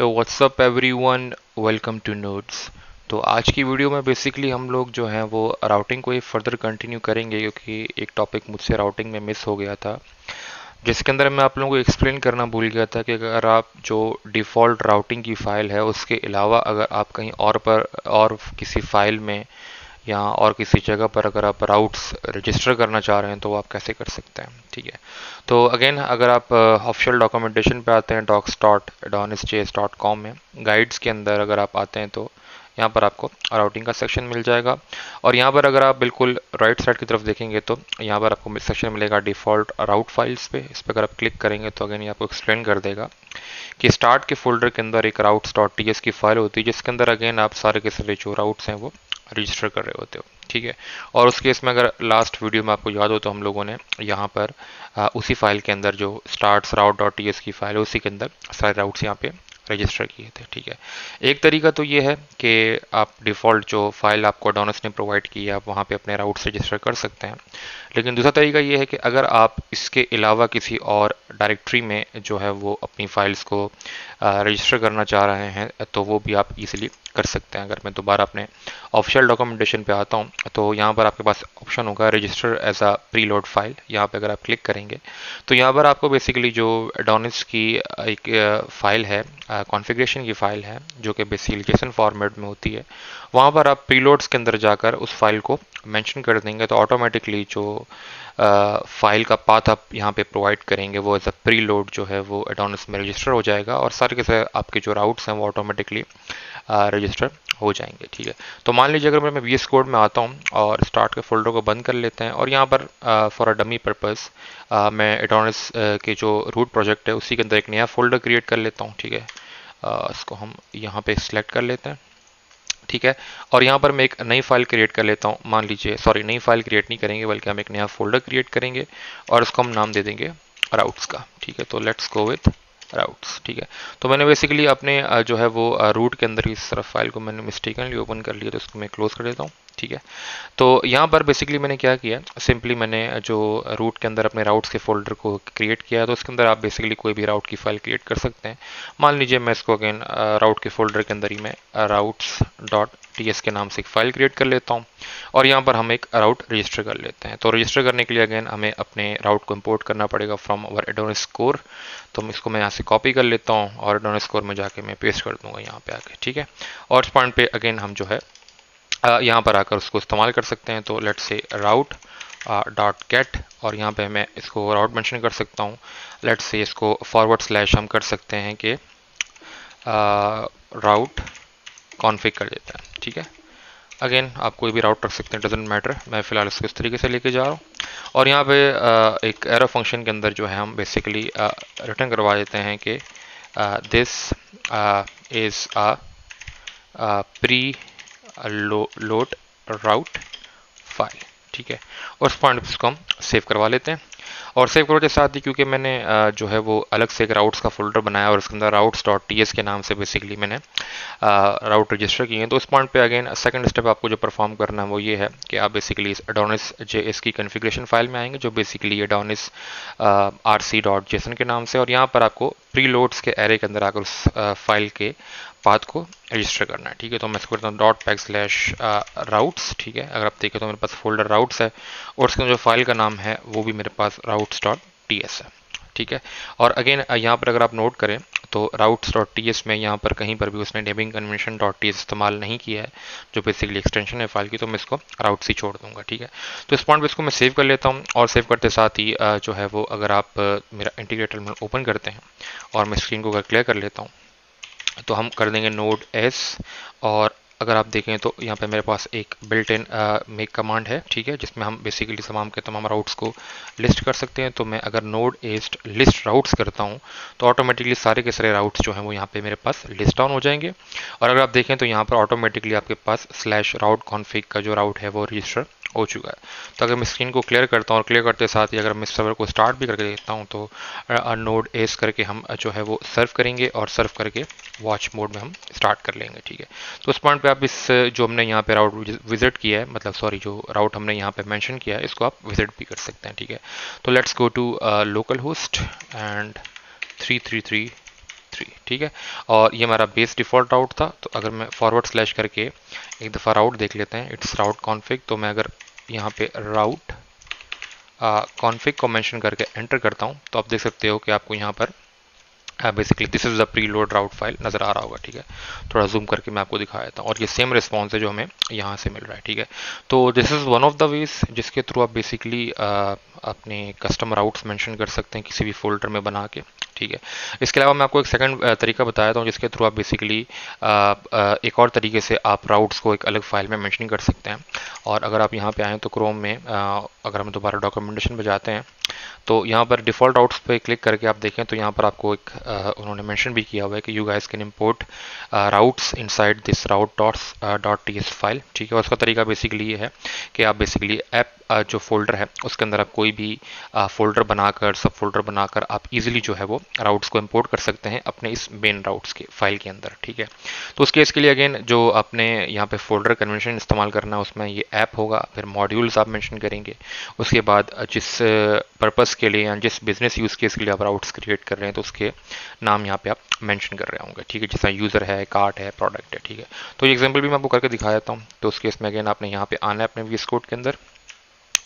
WhatsApp everyone, welcome to notes. तो आज की वीडियो में बेसिकली हम लोग जो हैं वो राउटिंग को ही फर्दर कंटिन्यू करेंगे, क्योंकि एक टॉपिक मुझसे राउटिंग में मिस हो गया था, जिसके अंदर मैं आप लोगों को एक्सप्लेन करना भूल गया था कि अगर आप जो डिफ़ॉल्ट राउटिंग की फ़ाइल है उसके अलावा अगर आप कहीं और पर और किसी फ़ाइल में या और किसी जगह पर अगर आप राउट्स रजिस्टर करना चाह रहे हैं तो वो आप कैसे कर सकते हैं। ठीक है, तो अगेन अगर आप ऑफिशियल डॉक्यूमेंटेशन पे आते हैं docs.adonisjs.com में, गाइड्स के अंदर अगर आप आते हैं तो यहाँ पर आपको राउटिंग का सेक्शन मिल जाएगा। और यहाँ पर अगर आप बिल्कुल राइट साइड की तरफ देखेंगे तो यहाँ पर आपको सेक्शन मिलेगा डिफ़ॉल्ट राउट फाइल्स पे। इस पर अगर आप क्लिक करेंगे तो अगेन ये आपको एक्सप्लेन कर देगा कि स्टार्ट के फोल्डर के अंदर एक routes.ts की फाइल होती है, जिसके अंदर अगेन आप सारे के सारे जो राउट्स हैं वो रजिस्टर कर रहे होते हो। ठीक है, और उस केस में अगर लास्ट वीडियो में आपको याद हो तो हम लोगों ने यहाँ पर उसी फाइल के अंदर जो स्टार्ट्स route.ts की फाइल है उसी के अंदर सारे राउट्स यहाँ पे रजिस्टर किए थे। ठीक है, एक तरीका तो ये है कि आप डिफ़ॉल्ट जो फाइल आपको एडोनिस ने प्रोवाइड की है आप वहाँ पे अपने राउट्स रजिस्टर कर सकते हैं। लेकिन दूसरा तरीका ये है कि अगर आप इसके अलावा किसी और डायरेक्टरी में जो है वो अपनी फाइल्स को रजिस्टर करना चाह रहे हैं तो वो भी आप इजीली कर सकते हैं। अगर मैं दोबारा अपने ऑफिशियल डॉक्यूमेंटेशन पे आता हूँ तो यहाँ पर आपके पास ऑप्शन होगा register as a preload file. यहाँ पे अगर आप क्लिक करेंगे तो यहाँ पर आपको बेसिकली जो एडोनिस की एक फाइल है, कॉन्फ़िगरेशन की फाइल है, जो कि बेसिकली जेसन फॉर्मेट में होती है, वहाँ पर आप प्रीलोड्स के अंदर जाकर उस फाइल को मेंशन कर देंगे तो ऑटोमेटिकली जो फाइल का पाथ आप यहाँ पे प्रोवाइड करेंगे वो एज अ प्रीलोड जो है वो एडोनिस में रजिस्टर हो जाएगा और सारे के सारे आपके जो राउट्स हैं वो ऑटोमेटिकली रजिस्टर हो जाएंगे। ठीक है, तो मान लीजिए अगर मैं VS कोड में आता हूँ और स्टार्ट के फोल्डर को बंद कर लेते हैं और यहाँ पर फॉर अ डमी पर्पस मैं एडोनिस के जो रूट प्रोजेक्ट है उसी के अंदर एक नया फोल्डर क्रिएट कर लेता हूँ। ठीक है, इसको हम यहाँ पे सिलेक्ट कर लेते हैं। ठीक है, और यहाँ पर मैं एक नई फाइल क्रिएट कर लेता हूँ। मान लीजिए, सॉरी, नई फाइल क्रिएट नहीं करेंगे बल्कि हम एक नया फोल्डर क्रिएट करेंगे और इसको हम नाम दे देंगे राउट्स का। ठीक है, तो लेट्स गो विथ राउट्स। ठीक है, तो मैंने बेसिकली अपने जो है वो रूट के अंदर इस तरफ फाइल को मैंने मिस्टेकनली ओपन कर लिया, तो इसको मैं क्लोज कर देता हूँ। ठीक है, तो यहाँ पर बेसिकली मैंने क्या किया, सिंपली मैंने जो रूट के अंदर अपने राउट्स के फोल्डर को क्रिएट किया, तो उसके अंदर आप बेसिकली कोई भी राउट की फाइल क्रिएट कर सकते हैं। मान लीजिए मैं इसको अगेन राउट के फोल्डर के अंदर ही मैं routes.ts के नाम से एक फाइल क्रिएट कर लेता हूँ और यहाँ पर हम एक राउट रजिस्टर कर लेते हैं। तो रजिस्टर करने के लिए अगेन हमें अपने राउट को इंपोर्ट करना पड़ेगा फ्रॉम अवर एडोनिस कोर। तो मैं इसको मैं यहाँ से कॉपी कर लेता हूँ और एडोनिस कोर में जाके मैं पेस्ट कर दूंगा यहाँ पे आके। ठीक है, और इस पॉइंट पे अगेन हम जो है यहाँ पर आकर उसको इस्तेमाल कर सकते हैं। तो let's say route dot gate और यहाँ पे मैं इसको राउट मेंशन कर सकता हूँ। लेट्स से इसको / हम कर सकते हैं कि राउट कॉन्फ़िग कर देते हैं। ठीक है, अगेन आप कोई भी राउट रख सकते हैं, डजेंट मैटर। मैं फ़िलहाल इसको इस तरीके से लेके जा रहा हूँ और यहाँ पे एक एरो फंक्शन के अंदर जो है हम बेसिकली रिटर्न करवा देते हैं कि this is a pre load route file. ठीक है, और उस पॉइंट इसको हम सेव करवा लेते हैं और सेव करो के साथ ही, क्योंकि मैंने जो है वो अलग से एक राउट्स का फोल्डर बनाया और उसके अंदर routes.ts के नाम से बेसिकली मैंने राउट रजिस्टर किए हैं। तो उस पॉइंट पे अगेन सेकंड स्टेप आपको जो परफॉर्म करना है वो ये है कि आप बेसिकली इस एडोनिस JS की कॉन्फ़िगरेशन फाइल में आएंगे, जो बेसिकली एडोनिस rc.json के नाम से, और यहाँ पर आपको प्रीलोड्स के एरे के अंदर आकर उस फाइल के पाथ को रजिस्टर करना है। ठीक है, तो मैं इसको करता हूँ ./routes। ठीक है, अगर आप देखें तो मेरे पास फोल्डर राउट्स है और उसके जो फाइल का नाम है वो भी मेरे पास routes.ts है। ठीक है, और अगेन यहाँ पर अगर आप नोट करें तो routes.ts में यहाँ पर कहीं पर भी उसने नेमिंग कन्वेंशन .ts इस्तेमाल नहीं किया है, जो बेसिकली एक्सटेंशन है फाइल की, तो मैं इसको राउट्स ही छोड़ दूंगा। ठीक है, तो इस पॉइंट पे इसको मैं सेव कर लेता हूँ और सेव करते साथ ही जो है वो अगर आप मेरा इंटीग्रेटर में ओपन करते हैं और मैं स्क्रीन को अगर क्लियर कर लेता हूँ तो हम कर देंगे नोड एस, और अगर आप देखें तो यहाँ पे मेरे पास एक बिल्ट इन मेक कमांड है। ठीक है, जिसमें हम बेसिकली तमाम के तमाम राउट्स को लिस्ट कर सकते हैं। तो मैं अगर नोड एस्ट लिस्ट राउट्स करता हूँ तो ऑटोमेटिकली सारे के सारे राउट्स जो हैं वो यहाँ पे मेरे पास लिस्ट डाउन हो जाएंगे और अगर आप देखें तो यहाँ पर ऑटोमेटिकली आपके पास /route config का जो राउट है वो रजिस्टर हो चुका है। तो अगर मैं स्क्रीन को क्लियर करता हूँ और क्लियर करते साथ ही अगर मैं सर्वर को स्टार्ट भी करके देखता हूँ तो नोड एस करके हम जो है वो सर्व करेंगे और सर्व करके वॉच मोड में हम स्टार्ट कर लेंगे। ठीक है, तो उस पॉइंट पे आप इस जो हमने यहाँ पे राउट विजिट किया है, मतलब सॉरी जो राउट हमने यहाँ पे मेंशन किया है, इसको आप विजिट भी कर सकते हैं। ठीक है, तो let's go to local host and 333 3, ठीक है। और ये हमारा बेस डिफ़ॉल्ट राउट था, तो अगर मैं फॉरवर्ड स्लैश करके एक दफ़ा राउट देख लेते हैं, इट्स राउट कॉन्फ़िग, तो मैं अगर यहाँ पे राउट कॉन्फ़िग को मेंशन करके एंटर करता हूँ तो आप देख सकते हो कि आपको यहाँ पर basically this is the preload route file नज़र आ रहा होगा, ठीक है। थोड़ा जूम करके मैं आपको दिखा देता हूँ, और ये सेम रिस्पॉन्स है जो हमें यहाँ से मिल रहा है, ठीक है। तो this is one of the ways जिसके थ्रू आप बेसिकली अपने कस्टम राउट्स मेंशन कर सकते हैं किसी भी फोल्डर में बना के, ठीक है। इसके अलावा मैं आपको एक सेकंड तरीका बताया था जिसके थ्रू आप बेसिकली एक और तरीके से आप राउट्स को एक अलग फाइल में मेंशन कर सकते हैं। और अगर आप यहाँ पे आएँ तो क्रोम में अगर हम दोबारा डॉक्यूमेंटेशन पे जाते हैं तो यहाँ पर डिफ़ॉल्ट राउट्स पे क्लिक करके आप देखें तो यहाँ पर आपको एक उन्होंने मेंशन भी किया हुआ है कि you guys can import routes inside this route dot T S file, ठीक है। और उसका तरीका बेसिकली ये है कि आप बेसिकली ऐप जो फोल्डर है उसके अंदर आप कोई भी फोल्डर बनाकर सब फोल्डर बनाकर आप इजीली जो है वो राउट्स को इंपोर्ट कर सकते हैं अपने इस मेन राउट्स के फाइल के अंदर, ठीक है। तो उस केस के लिए अगेन जो आपने यहाँ पे फोल्डर कन्वेंशन इस्तेमाल करना है उसमें ये ऐप होगा, फिर मॉड्यूल्स आप मेंशन करेंगे, उसके बाद जिस पर्पस के लिए या जिस बिजनेस यूज़ केस के लिए आप राउट्स क्रिएट कर रहे हैं तो उसके नाम यहाँ पे आप मेंशन कर रहे होंगे, ठीक है। जैसा यूज़र है, कार्ट है, प्रोडक्ट है, ठीक है। तो ये एग्जांपल भी मैं आपको करके दिखा देता हूँ। तो उस केस में अगेन आपने यहाँ पे आना है अपने वीएस कोड के अंदर,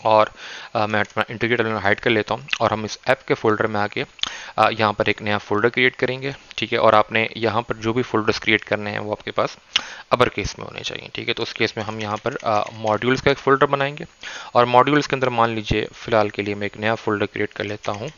और मैं अपना इंटीग्रेटर हाइड कर लेता हूँ, और हम इस ऐप के फोल्डर में आके यहाँ पर एक नया फोल्डर क्रिएट करेंगे, ठीक है। और आपने यहाँ पर जो भी फोल्डर्स क्रिएट करने हैं वो आपके पास अपर केस में होने चाहिए, ठीक है। तो उस केस में हम यहाँ पर मॉड्यूल्स का एक फोल्डर बनाएंगे, और मॉड्यूल्स के अंदर मान लीजिए फिलहाल के लिए मैं एक नया फोल्डर क्रिएट कर लेता हूँ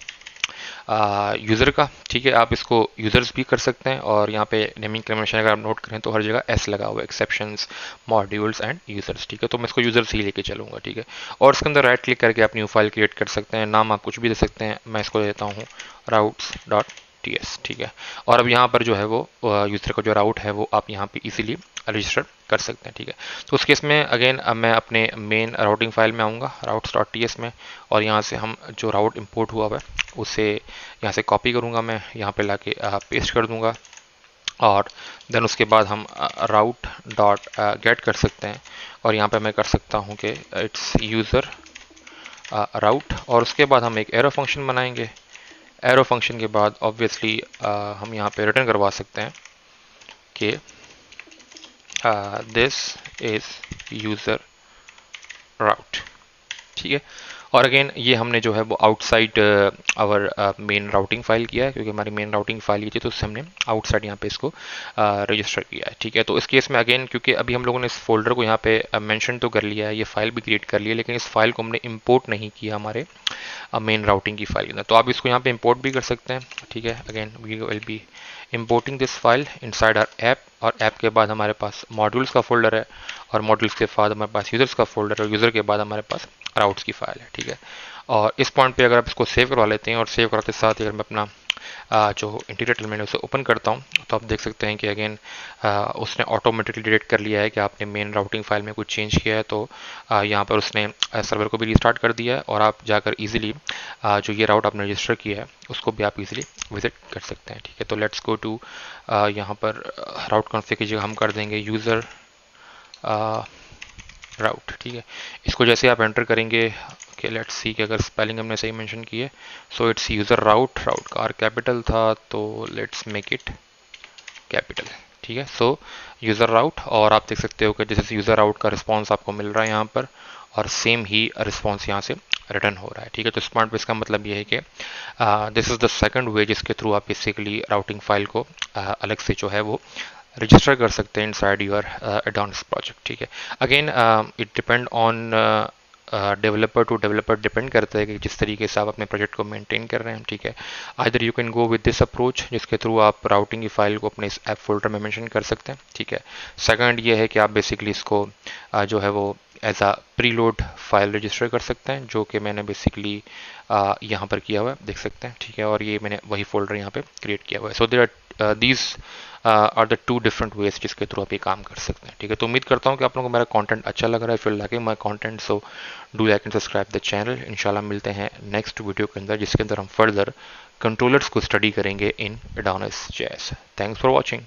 यूज़र का, ठीक है। आप इसको यूज़र्स भी कर सकते हैं, और यहाँ पे नेमिंग कन्वेंशन अगर आप नोट करें तो हर जगह एस लगा हुआ है, एक्सेप्शंस, मॉड्यूल्स एंड यूज़र्स, ठीक है। तो मैं इसको यूज़र्स ही लेके चलूँगा, ठीक है। और इसके अंदर राइट क्लिक करके आप न्यू फाइल क्रिएट कर सकते हैं, नाम आप कुछ भी दे सकते हैं, मैं इसको देता हूँ राउट्स डॉट टी एस, ठीक है। और अब यहाँ पर जो है वो यूज़र का जो राउट है वो आप यहाँ पे इजीली रजिस्टर कर सकते हैं, ठीक है। तो उस केस में अगेन मैं अपने मेन राउटिंग फाइल में आऊँगा राउट्स डॉट टी एस में, और यहाँ से हम जो राउट इंपोर्ट हुआ हुआ है उसे यहाँ से कॉपी करूँगा, मैं यहाँ पे लाके पेस्ट कर दूँगा, और देन उसके बाद हम राउट डॉट गेट कर सकते हैं, और यहाँ पे मैं कर सकता हूँ कि इट्स यूज़र राउट, और उसके बाद हम एक एरो फंक्शन बनाएंगे। एरो फंक्शन के बाद ऑब्वियसली हम यहाँ पे रिटर्न करवा सकते हैं कि दिस इज यूज़र राउट, ठीक है। और अगेन ये हमने जो है वो outside our main routing file किया है, क्योंकि हमारी मेन राउटिंग फाइल ये थी तो उससे हमने आउटसाइड यहाँ पे इसको रजिस्टर किया है, ठीक है। तो इस केस में अगेन क्योंकि अभी हम लोगों ने इस फोल्डर को यहाँ पे मेंशन तो कर लिया है, ये फाइल भी क्रिएट कर ली है, लेकिन इस फाइल को हमने इंपोर्ट नहीं किया हमारे मेन राउटिंग की फाइल के अंदर। तो आप इसको यहाँ पे इंपोर्ट भी कर सकते हैं, ठीक है। Again we will be importing this file inside our app, और ऐप के बाद हमारे पास मॉड्यूल्स का फोल्डर है, और मॉड्यूल्स के बाद हमारे पास यूज़र्स का फोल्डर है, और यूज़र के बाद हमारे पास राउट्स की फाइल है, ठीक है। और इस पॉइंट पे अगर आप इसको सेव करवा लेते हैं, और सेव कराते साथ ही अगर मैं अपना जो इंटीग्रेटर मैंने उसे ओपन करता हूँ तो आप देख सकते हैं कि अगेन उसने ऑटोमेटिकली डिटेक्ट कर लिया है कि आपने मेन राउटिंग फाइल में कुछ चेंज किया है। तो यहाँ पर उसने सर्वर को भी रिस्टार्ट कर दिया है, और आप जाकर इजीली जो ये राउट आपने रजिस्टर किया है उसको भी आप इजीली विजिट कर सकते हैं, ठीक है। तो लेट्स गो टू यहाँ पर राउट कॉन्फ़िग की जगह हम कर देंगे यूज़र राउट, ठीक है। इसको जैसे आप एंटर करेंगे, ओके लेट्स सी कि अगर स्पेलिंग हमने सही मेंशन की है, सो इट्स यूज़र राउट, राउट का आर कैपिटल था तो लेट्स मेक इट कैपिटल, ठीक है। सो यूज़र राउट, और आप देख सकते हो कि जैसे यूज़र राउट का रिस्पॉन्स आपको मिल रहा है यहाँ पर, और सेम ही रिस्पॉन्स यहाँ से रिटर्न हो रहा है, ठीक है। तो इस पॉइंट पे इसका मतलब ये है कि दिस इज़ द सेकंड वे जिसके थ्रू आप बेसिकली राउटिंग फाइल को अलग से जो है वो रजिस्टर कर सकते हैं इनसाइड योर एडवांस प्रोजेक्ट, ठीक है। Again it depend on developer to developer, depend करता है कि जिस तरीके से आप अपने प्रोजेक्ट को मेंटेन कर रहे हैं, ठीक है। Either you can go with this approach जिसके थ्रू आप राउटिंग की फाइल को अपने इस ऐप फोल्डर में मेंशन कर सकते हैं, ठीक है। सेकंड ये है कि आप बेसिकली इसको जो है वो एज आ प्रीलोड फाइल रजिस्टर कर सकते हैं, जो कि मैंने बेसिकली यहाँ पर किया हुआ है, देख सकते हैं, ठीक है। और ये मैंने वही फोल्डर यहाँ पे क्रिएट किया हुआ है। So there are these are the two different ways जिसके थ्रू आप ये काम कर सकते हैं, ठीक है। तो उम्मीद करता हूँ कि आप लोगों को मेरा कंटेंट अच्छा लग रहा है। If you liking my content so do like and subscribe the channel. इंशाल्लाह मिलते हैं नेक्स्ट वीडियो के अंदर, जिसके अंदर हम फर्दर कंट्रोलर्स को स्टडी करेंगे in AdonisJS. Thanks for watching.